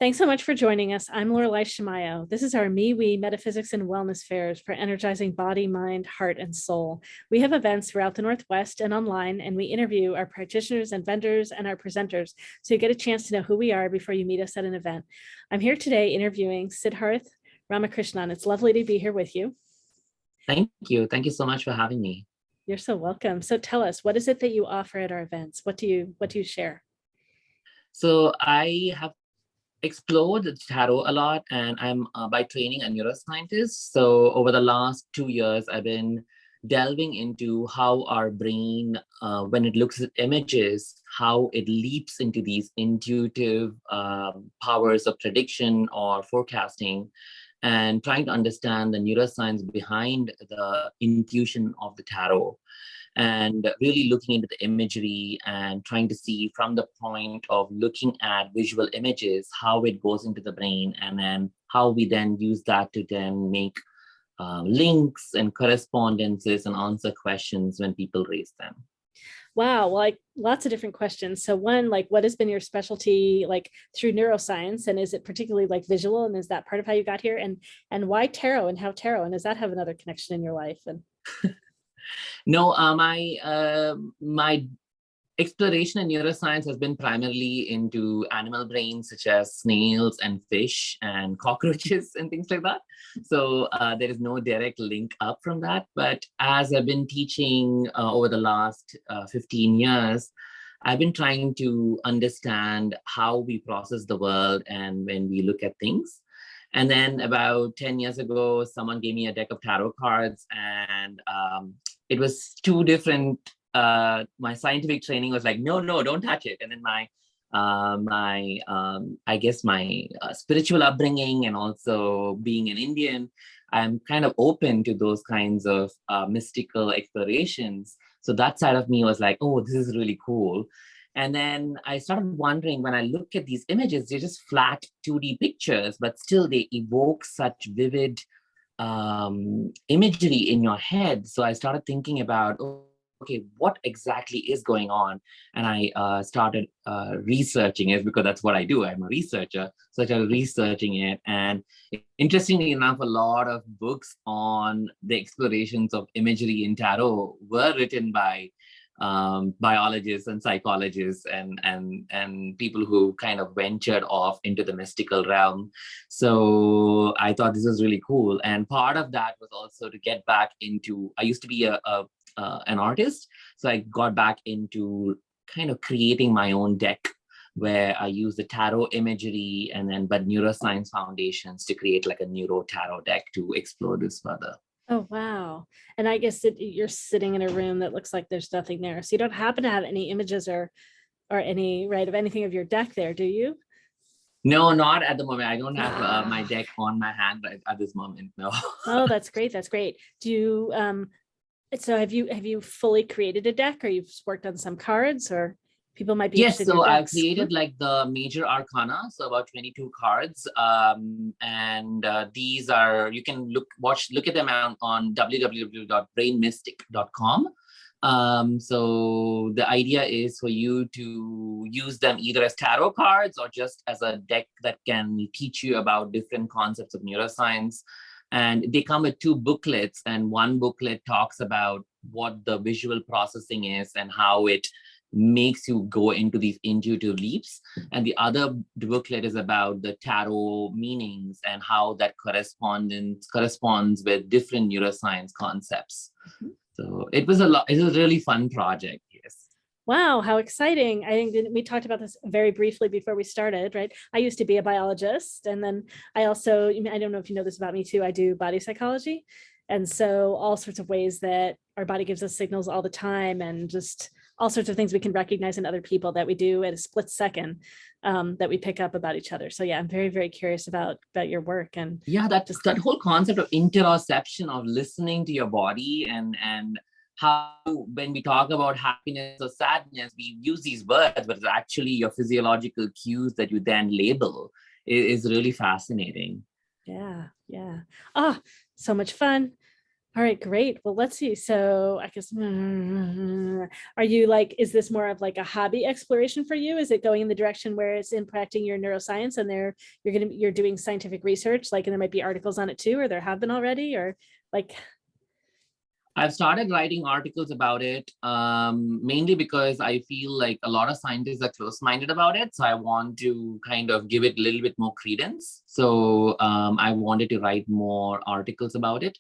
Thanks so much for joining us. I'm Lorelei Shamayo. This is our MeWe Metaphysics and Wellness Fairs for energizing body, mind, heart, and soul. We have events throughout the Northwest and online, and we interview our practitioners and vendors and our presenters, so you get a chance to know who we are before you meet us at an event. I'm here today interviewing Siddharth Ramakrishnan. It's lovely to be here with you. Thank you. Thank you so much for having me. You're so welcome. So tell us, what is it that you offer at our events? What do you share? So I have explored the tarot a lot, and I'm by training a neuroscientist. So over the last 2 years, I've been delving into how our brain, when it looks at images, how it leaps into these intuitive powers of prediction or forecasting, and trying to understand the neuroscience behind the intuition of the tarot, and really looking into the imagery and trying to see from the point of looking at visual images, how it goes into the brain, and then how we then use that to then make links and correspondences and answer questions when people raise them. Wow, like lots of different questions. So one, like, what has been your specialty like through neuroscience, and is it particularly like visual, and is that part of how you got here? And why tarot, and how tarot, and does that have another connection in your life? And No, my exploration in neuroscience has been primarily into animal brains, such as snails and fish and cockroaches and things like that. So there is no direct link up from that. But as I've been teaching over the last 15 years, I've been trying to understand how we process the world and when we look at things. And then about 10 years ago, someone gave me a deck of tarot cards, and it was two different. My scientific training was like, no, don't touch it. And then I guess my spiritual upbringing, and also being an Indian, I'm kind of open to those kinds of mystical explorations. So that side of me was like, oh, this is really cool. And then I started wondering, when I look at these images, they're just flat 2D pictures, but still they evoke such vivid imagery in your head. So I started thinking about, okay, what exactly is going on? And I started researching it, because that's what I do. I'm a researcher. So I started researching it. And interestingly enough, a lot of books on the explorations of imagery in tarot were written by biologists and psychologists and people who kind of ventured off into the mystical realm. So I thought this was really cool. And part of that was also to get back into, I used to be an artist. So I got back into kind of creating my own deck, where I use the tarot imagery but neuroscience foundations to create like a neuro tarot deck to explore this further. oh, wow. And I guess you're sitting in a room that looks like there's nothing there. So you don't happen to have any images or any, right, of anything of your deck there, do you? No, not at the moment. I don't have my deck on my hand right at this moment. No. Oh, that's great. That's great. Do you, so have you fully created a deck, or you've worked on some cards, or people might be Yes, interested in so your I've decks? created like the major arcana, so about 22 cards. These are, you can look at them on www.brainmystic.com. So the idea is for you to use them either as tarot cards or just as a deck that can teach you about different concepts of neuroscience. And they come with two booklets, and one booklet talks about what the visual processing is and how it makes you go into these intuitive leaps. And the other booklet is about the tarot meanings and how that corresponds with different neuroscience concepts. Mm-hmm. So it was a really fun project. Yes. Wow, how exciting. I think we talked about this very briefly before we started, right? I used to be a biologist, and then I also, I don't know if you know this about me too, I do body psychology. And so all sorts of ways that our body gives us signals all the time, and just all sorts of things we can recognize in other people that we do at a split second, that we pick up about each other. So yeah, I'm very, very curious about your work. And yeah, that whole concept of interoception, of listening to your body, and how when we talk about happiness or sadness, we use these words, but it's actually your physiological cues that you then label. Is really fascinating. Yeah. Oh, so much fun. All right, great. Well, let's see. So I guess, are you like, is this more of like a hobby exploration for you? Is it going in the direction where it's impacting your neuroscience and you're doing scientific research, like, and there might be articles on it too, or there have been already, or like? I've started writing articles about it, mainly because I feel like a lot of scientists are close-minded about it. So I want to kind of give it a little bit more credence. So I wanted to write more articles about it.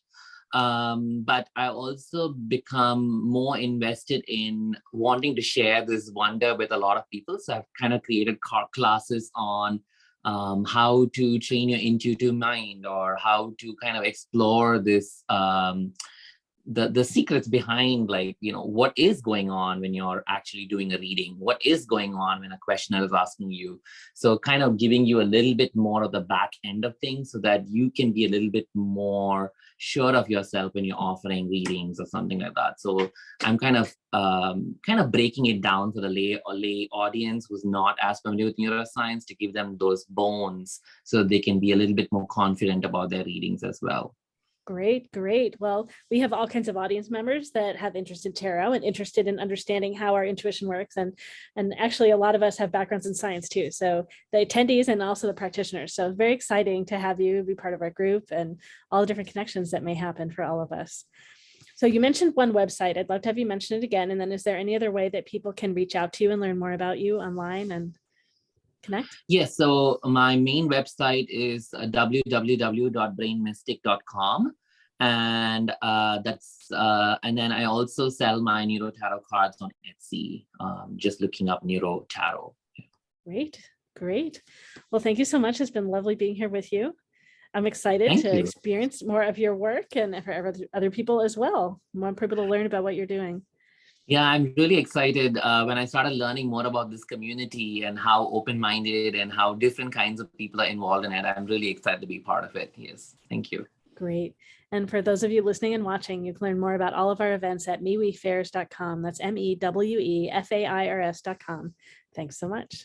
But I also become more invested in wanting to share this wonder with a lot of people. So I've kind of created classes on how to train your intuitive mind, or how to kind of explore this the secrets behind, like, what is going on when you're actually doing a reading, what is going on when a questioner is asking you. So kind of giving you a little bit more of the back end of things, so that you can be a little bit more sure of yourself when you're offering readings or something like that. So I'm kind of breaking it down for the lay audience who's not as familiar with neuroscience, to give them those bones so they can be a little bit more confident about their readings as well. Great, great. Well, we have all kinds of audience members that have interest in tarot and interested in understanding how our intuition works. And actually, a lot of us have backgrounds in science too. So the attendees and also the practitioners. So very exciting to have you be part of our group and all the different connections that may happen for all of us. So you mentioned one website. I'd love to have you mention it again. And then is there any other way that people can reach out to you and learn more about you online and connect? Yes, so my main website is www.brainmystic.com. And and then I also sell my Neuro Tarot cards on Etsy, just looking up Neuro Tarot. Great, great. Well, thank you so much. It's been lovely being here with you. I'm excited Thank to you. experience more of your work, and for other people as well. More people to learn about what you're doing. Yeah, I'm really excited when I started learning more about this community and how open-minded and how different kinds of people are involved in it. I'm really excited to be part of it. Yes, thank you. Great. And for those of you listening and watching, you can learn more about all of our events at mewefairs.com. That's MEWEFAIRS.com. Thanks so much.